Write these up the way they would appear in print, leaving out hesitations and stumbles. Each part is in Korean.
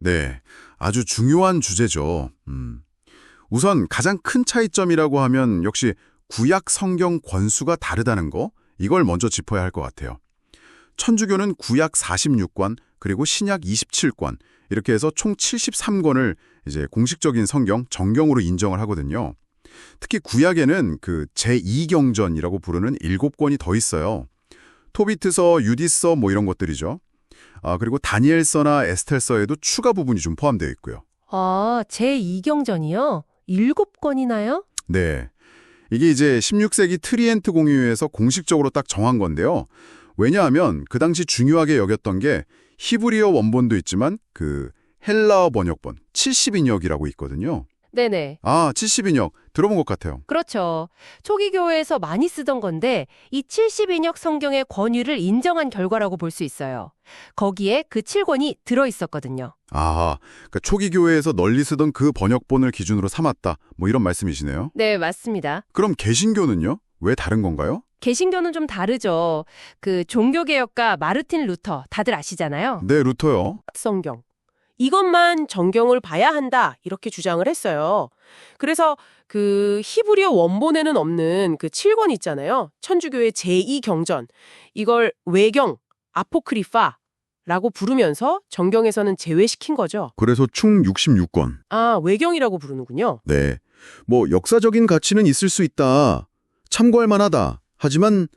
네, 아주 중요한 주제죠. 우선 가장 큰 차이점이라고 하면 역시 구약 성경 권수가 다르다는 거, 이걸 먼저 짚어야 할 것 같아요. 천주교는 구약 46권, 그리고 신약 27권, 이렇게 해서 총 73권을 이제 공식적인 성경, 정경으로 인정을 하거든요. 특히 구약에는 그 제2경전이라고 부르는 7권이 더 있어요. 토비트서, 유디서 뭐 이런 것들이죠. 그리고 다니엘서나 에스텔서에도 추가 부분이 좀 포함되어 있고요. 아, 제2경전이요? 7권이나요? 네. 이게 이제 16세기 트리엔트 공의회에서 공식적으로 딱 정한 건데요. 왜냐하면 그 당시 중요하게 여겼던 게 히브리어 원본도 있지만 그 헬라어 번역본 70인역이라고 있거든요. 네네. 70인역 들어본 것 같아요. 그렇죠. 초기 교회에서 많이 쓰던 건데 이 70인역 성경의 권위를 인정한 결과라고 볼 수 있어요. 거기에 그 7권이 들어있었거든요. 그러니까 초기 교회에서 널리 쓰던 그 번역본을 기준으로 삼았다. 뭐 이런 말씀이시네요. 네, 맞습니다. 그럼 개신교는요? 왜 다른 건가요? 개신교는 좀 다르죠. 그 종교개혁가 마르틴 루터 다들 아시잖아요. 네, 루터요. 성경. 이것만 정경을 봐야 한다 이렇게 주장을 했어요. 그래서 그 히브리어 원본에는 없는 그 7권 있잖아요. 천주교의 제2경전. 이걸 외경, 아포크리파라고 부르면서 정경에서는 제외시킨 거죠. 그래서 총 66권. 외경이라고 부르는군요. 네. 뭐 역사적인 가치는 있을 수 있다. 참고할 만하다. 하지만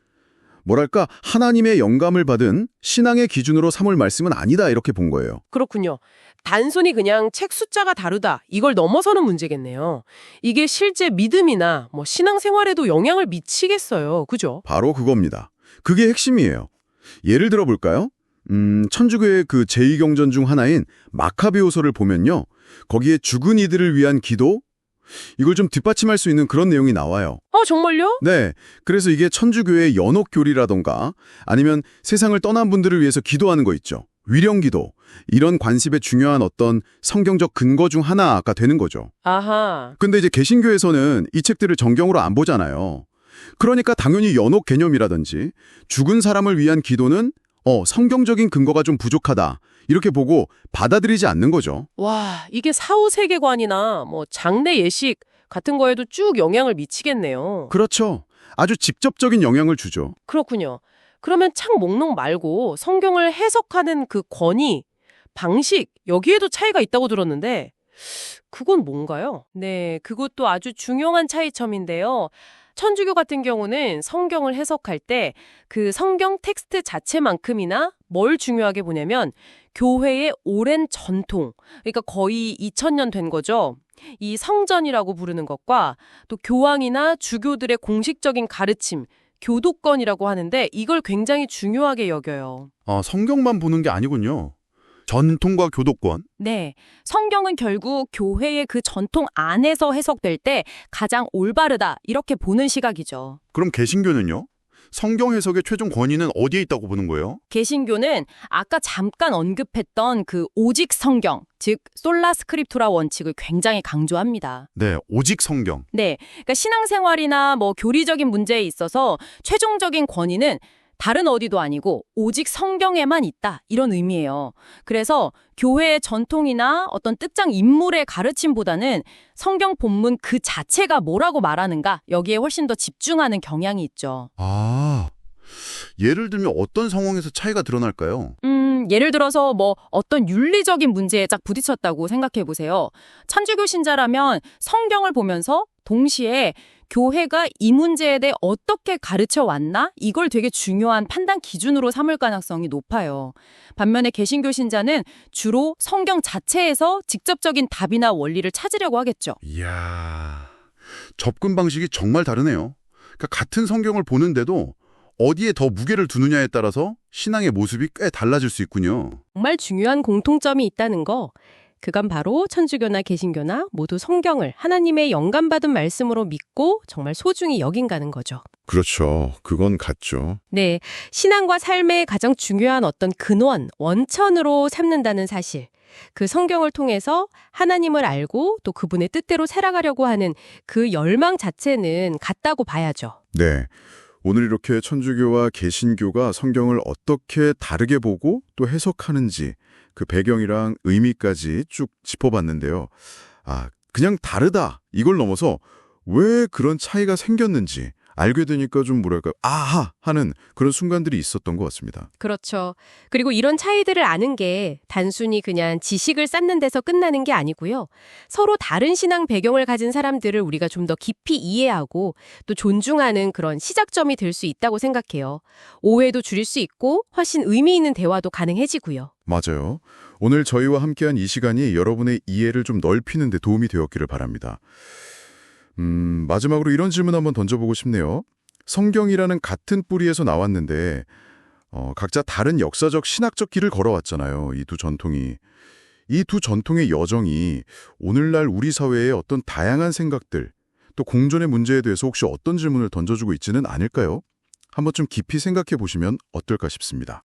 뭐랄까 하나님의 영감을 받은 신앙의 기준으로 삼을 말씀은 아니다 이렇게 본 거예요. 그렇군요. 단순히 그냥 책 숫자가 다르다. 이걸 넘어서는 문제겠네요. 이게 실제 믿음이나 뭐 신앙생활에도 영향을 미치겠어요. 그죠? 바로 그겁니다. 그게 핵심이에요. 예를 들어 볼까요? 천주교의 그 제2경전 중 하나인 마카베오서를 보면요. 거기에 죽은 이들을 위한 기도? 이걸 좀 뒷받침할 수 있는 그런 내용이 나와요. 정말요? 네. 그래서 이게 천주교의 연옥교리라던가 아니면 세상을 떠난 분들을 위해서 기도하는 거 있죠. 위령기도. 이런 관습의 중요한 어떤 성경적 근거 중 하나가 되는 거죠. 아하. 근데 이제 개신교에서는 이 책들을 정경으로 안 보잖아요. 그러니까 당연히 연옥 개념이라든지 죽은 사람을 위한 기도는 성경적인 근거가 좀 부족하다. 이렇게 보고 받아들이지 않는 거죠. 와, 이게 사후 세계관이나 뭐 장래 예식 같은 거에도 쭉 영향을 미치겠네요. 그렇죠. 아주 직접적인 영향을 주죠. 그렇군요. 그러면 책 목록 말고 성경을 해석하는 그 권위, 방식, 여기에도 차이가 있다고 들었는데 그건 뭔가요? 네, 그것도 아주 중요한 차이점인데요. 천주교 같은 경우는 성경을 해석할 때 그 성경 텍스트 자체만큼이나 뭘 중요하게 보냐면 교회의 오랜 전통, 그러니까 거의 2000년 된 거죠. 이 성전이라고 부르는 것과 또 교황이나 주교들의 공식적인 가르침, 교도권이라고 하는데 이걸 굉장히 중요하게 여겨요. 성경만 보는 게 아니군요. 전통과 교도권. 네, 성경은 결국 교회의 그 전통 안에서 해석될 때 가장 올바르다 이렇게 보는 시각이죠. 그럼 개신교는요? 성경 해석의 최종 권위는 어디에 있다고 보는 거예요? 개신교는 아까 잠깐 언급했던 그 오직 성경, 즉 솔라 스크립투라 원칙을 굉장히 강조합니다. 네, 오직 성경. 네, 그러니까 신앙생활이나 뭐 교리적인 문제에 있어서 최종적인 권위는 다른 어디도 아니고 오직 성경에만 있다 이런 의미예요. 그래서 교회의 전통이나 어떤 특정 인물의 가르침보다는 성경 본문 그 자체가 뭐라고 말하는가 여기에 훨씬 더 집중하는 경향이 있죠. 예를 들면 어떤 상황에서 차이가 드러날까요? 예를 들어서 뭐 어떤 윤리적인 문제에 딱 부딪혔다고 생각해 보세요. 천주교 신자라면 성경을 보면서 동시에 교회가 이 문제에 대해 어떻게 가르쳐 왔나? 이걸 되게 중요한 판단 기준으로 삼을 가능성이 높아요. 반면에 개신교 신자는 주로 성경 자체에서 직접적인 답이나 원리를 찾으려고 하겠죠. 이야, 접근 방식이 정말 다르네요. 그러니까 같은 성경을 보는데도 어디에 더 무게를 두느냐에 따라서 신앙의 모습이 꽤 달라질 수 있군요. 정말 중요한 공통점이 있다는 거. 그건 바로 천주교나 개신교나 모두 성경을 하나님의 영감받은 말씀으로 믿고 정말 소중히 여긴다는 거죠. 그렇죠. 그건 같죠. 네, 신앙과 삶의 가장 중요한 어떤 근원, 원천으로 삼는다는 사실. 그 성경을 통해서 하나님을 알고 또 그분의 뜻대로 살아가려고 하는 그 열망 자체는 같다고 봐야죠. 네. 오늘 이렇게 천주교와 개신교가 성경을 어떻게 다르게 보고 또 해석하는지 그 배경이랑 의미까지 쭉 짚어봤는데요. 그냥 다르다 이걸 넘어서 왜 그런 차이가 생겼는지 알게 되니까 좀 뭐랄까 아하 하는 그런 순간들이 있었던 것 같습니다. 그렇죠. 그리고 이런 차이들을 아는 게 단순히 그냥 지식을 쌓는 데서 끝나는 게 아니고요. 서로 다른 신앙 배경을 가진 사람들을 우리가 좀 더 깊이 이해하고 또 존중하는 그런 시작점이 될 수 있다고 생각해요. 오해도 줄일 수 있고 훨씬 의미 있는 대화도 가능해지고요. 맞아요. 오늘 저희와 함께한 이 시간이 여러분의 이해를 좀 넓히는 데 도움이 되었기를 바랍니다. 마지막으로 이런 질문 한번 던져보고 싶네요. 성경이라는 같은 뿌리에서 나왔는데 각자 다른 역사적 신학적 길을 걸어왔잖아요. 이 두 전통이. 이 두 전통의 여정이 오늘날 우리 사회의 어떤 다양한 생각들 또 공존의 문제에 대해서 혹시 어떤 질문을 던져주고 있지는 않을까요? 한번 좀 깊이 생각해 보시면 어떨까 싶습니다.